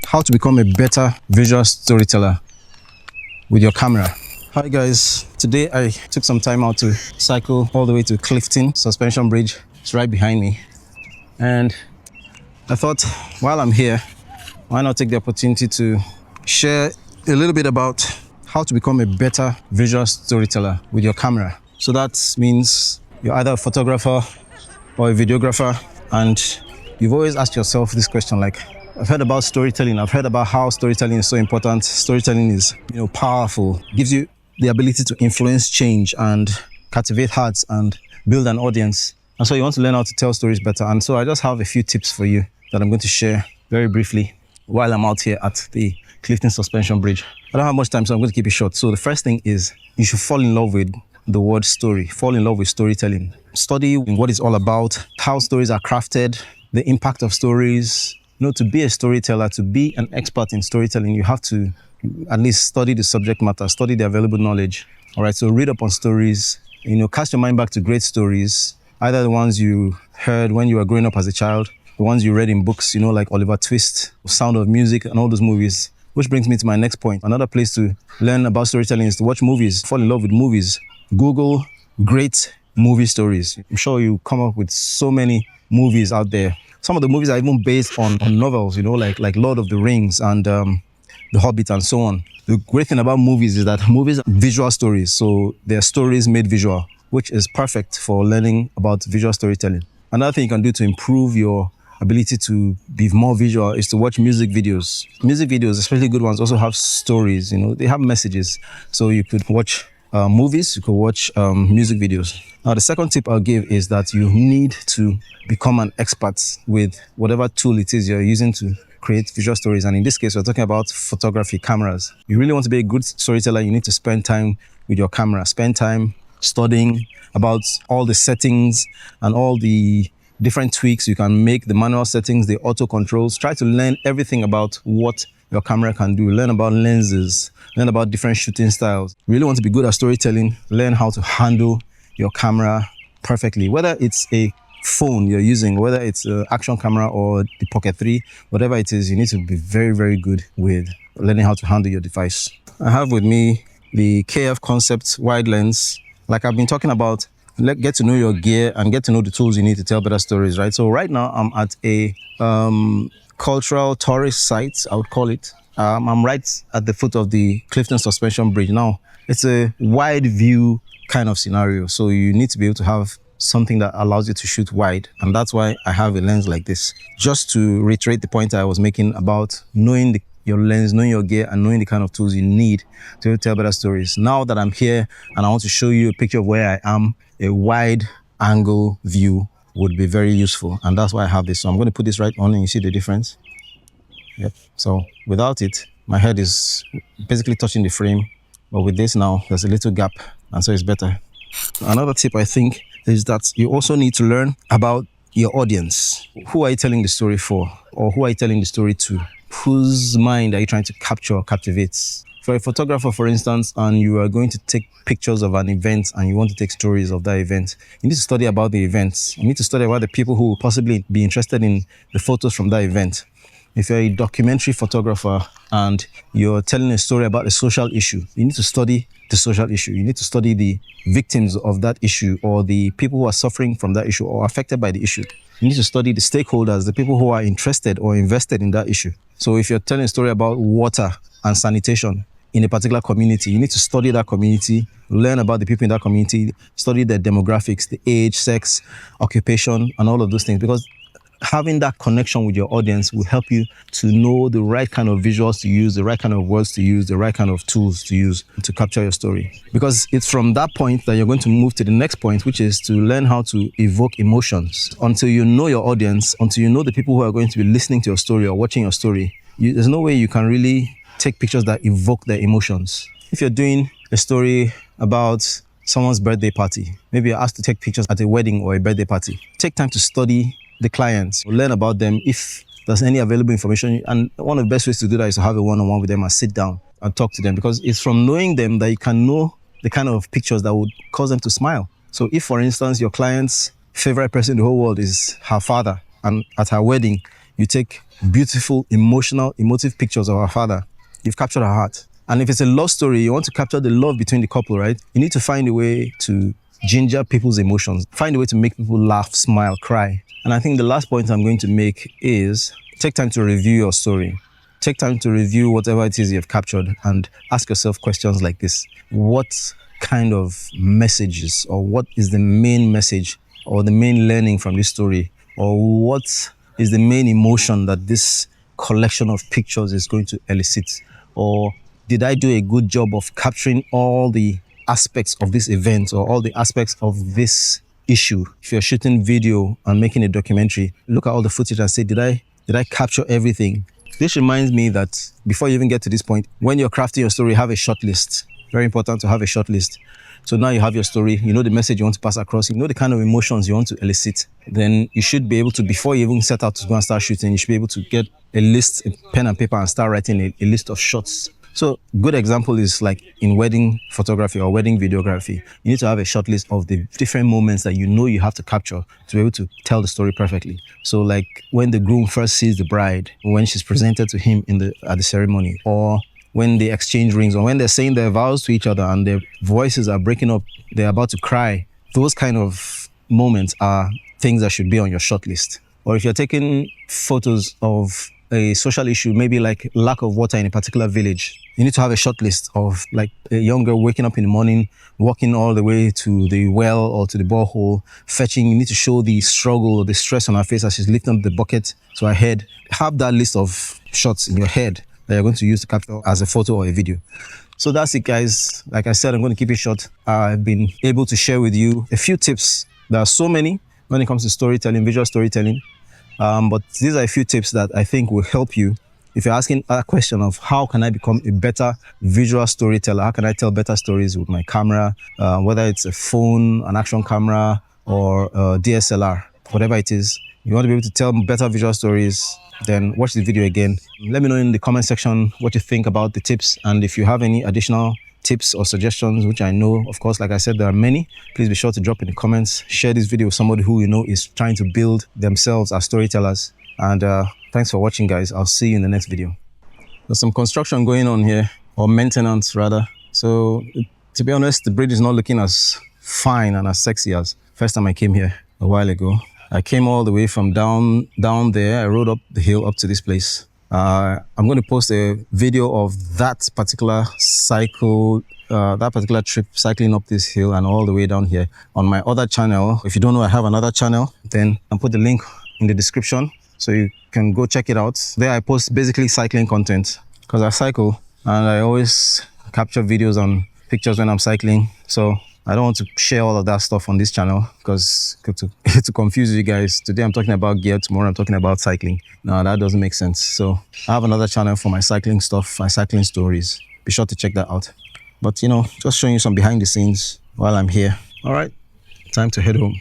How to become a better visual storyteller with your camera. Hi guys, today I took some time out to cycle all the way to Clifton Suspension Bridge. It's right behind me. And I thought while I'm here, why not take the opportunity to share a little bit about how to become a better visual storyteller with your camera. So that means you're either a photographer or a videographer, and you've always asked yourself this question, like, I've heard about storytelling. I've heard about how storytelling is so important. Storytelling is, powerful. Gives you the ability to influence change and captivate hearts and build an audience. And so you want to learn how to tell stories better. And so I just have a few tips for you that I'm going to share very briefly while I'm out here at the Clifton Suspension Bridge. I don't have much time, so I'm going to keep it short. So the first thing is you should fall in love with the word story. Fall in love with storytelling. Study what it's all about, how stories are crafted, the impact of stories. To be a storyteller, to be an expert in storytelling, you have to at least study the subject matter, study the available knowledge. All right, so read up on stories, cast your mind back to great stories, either the ones you heard when you were growing up as a child, the ones you read in books, like Oliver Twist, Sound of Music, and all those movies. Which brings me to my next point. Another place to learn about storytelling is to watch movies, fall in love with movies. Google great movie stories. I'm sure you come up with so many movies out there. Some of the movies are even based on novels, like Lord of the Rings and The Hobbit and so on. The great thing about movies is that movies are visual stories. So they're stories made visual, which is perfect for learning about visual storytelling. Another thing you can do to improve your ability to be more visual is to watch music videos. Music videos, especially good ones, also have stories, they have messages. So you could watch movies, you could watch music videos. Now, the second tip I'll give is that you need to become an expert with whatever tool it is you're using to create visual stories. And in this case, we're talking about photography, cameras. You really want to be a good storyteller, you need to spend time with your camera, spend time studying about all the settings and all the different tweaks you can make, the manual settings, the auto controls. Try to learn everything about what your camera can do. Learn about lenses, learn about different shooting styles. You really want to be good at storytelling, learn how to handle your camera perfectly. Whether it's a phone you're using, whether it's an action camera or the Pocket 3, whatever it is, you need to be very, very good with learning how to handle your device. I have with me the KF Concept wide lens. Like I've been talking about, get to know your gear and get to know the tools you need to tell better stories, right? So right now I'm at a cultural tourist site, I would call it. I'm right at the foot of the Clifton Suspension Bridge. Now, it's a wide view kind of scenario. So you need to be able to have something that allows you to shoot wide. And that's why I have a lens like this. Just to reiterate the point I was making about knowing your lens, knowing your gear, and knowing the kind of tools you need to tell better stories. Now that I'm here and I want to show you a picture of where I am, a wide angle view would be very useful. And that's why I have this. So I'm going to put this right on and you see the difference. Yep. So without it, my head is basically touching the frame. But with this now, there's a little gap, and so it's better. Another tip, I think, is that you also need to learn about your audience. Who are you telling the story for? Or who are you telling the story to? Whose mind are you trying to capture or captivate? For a photographer, for instance, and you are going to take pictures of an event and you want to take stories of that event, you need to study about the events. You need to study about the people who will possibly be interested in the photos from that event. If you're a documentary photographer and you're telling a story about a social issue, you need to study the social issue. You need to study the victims of that issue or the people who are suffering from that issue or affected by the issue. You need to study the stakeholders, the people who are interested or invested in that issue. So if you're telling a story about water and sanitation in a particular community, you need to study that community, learn about the people in that community, study their demographics, the age, sex, occupation, and all of those things. Because having that connection with your audience will help you to know the right kind of visuals to use, the right kind of words to use, the right kind of tools to use to capture your story. Because it's from that point that you're going to move to the next point, which is to learn how to evoke emotions. Until you know your audience, until you know the people who are going to be listening to your story or watching your story, there's no way you can really take pictures that evoke their emotions. If you're doing a story about someone's birthday party, maybe you're asked to take pictures at a wedding or a birthday party, take time to study the clients, learn about them if there's any available information. And one of the best ways to do that is to have a one-on-one with them and sit down and talk to them, because it's from knowing them that you can know the kind of pictures that would cause them to smile. So if, for instance, your client's favorite person in the whole world is her father, and at her wedding, You take beautiful, emotive pictures of our father. You've captured our heart. And if it's a love story, you want to capture the love between the couple, right? You need to find a way to ginger people's emotions. Find a way to make people laugh, smile, cry. And I think the last point I'm going to make is take time to review your story. Take time to review whatever it is you've captured and ask yourself questions like this. What kind of messages, or what is the main message or the main learning from this story? Or what is the main emotion that this collection of pictures is going to elicit? Or did I do a good job of capturing all the aspects of this event or all the aspects of this issue? If you're shooting video and making a documentary, look at all the footage and say, did I capture everything? This reminds me that before you even get to this point, when you're crafting your story, have a short list. Very important to have a short list. So now you have your story, you know the message you want to pass across, you know the kind of emotions you want to elicit. Then you should be able to, before you even set out to go and start shooting, you should be able to get a list, a pen and paper, and start writing a list of shots. So good example is like in wedding photography or wedding videography. You need to have a short list of the different moments that you know you have to capture to be able to tell the story perfectly. So like when the groom first sees the bride, when she's presented to him at the ceremony, or when they exchange rings, or when they're saying their vows to each other and their voices are breaking up, they're about to cry. Those kind of moments are things that should be on your short list. Or if you're taking photos of a social issue, maybe like lack of water in a particular village, you need to have a short list of like a young girl waking up in the morning, walking all the way to the well or to the borehole, fetching. You need to show the struggle or the stress on her face as she's lifting up the bucket to her head. Have that list of shots in your head that you're going to use to capture as a photo or a video. So that's it, guys. Like I said, I'm going to keep it short. I've been able to share with you a few tips. There are so many when it comes to storytelling, visual storytelling. But these are a few tips that I think will help you if you're asking a question of how can I become a better visual storyteller? How can I tell better stories with my camera? Whether it's a phone, an action camera, or a DSLR, whatever it is. You want to be able to tell better visual stories, then watch the video again. Let me know in the comment section what you think about the tips, and if you have any additional tips or suggestions, which I know, of course, like I said, there are many. Please be sure to drop in the comments. Share this video with somebody who you know is trying to build themselves as storytellers. And thanks for watching, guys. I'll see you in the next video. There's some construction going on here, or maintenance rather. So to be honest, the bridge is not looking as fine and as sexy as first time I came here a while ago. I came all the way from down there. I rode up the hill up to this place. I'm going to post a video of that particular cycle, that particular trip, cycling up this hill and all the way down here on my other channel. If you don't know, I have another channel, then I'll put the link in the description so you can go check it out. There I post basically cycling content because I cycle and I always capture videos and pictures when I'm cycling. So I don't want to share all of that stuff on this channel because to confuse you guys. Today I'm talking about gear, tomorrow I'm talking about cycling. No, that doesn't make sense. So I have another channel for my cycling stuff, my cycling stories. Be sure to check that out. But you know, just showing you some behind the scenes while I'm here. All right, time to head home.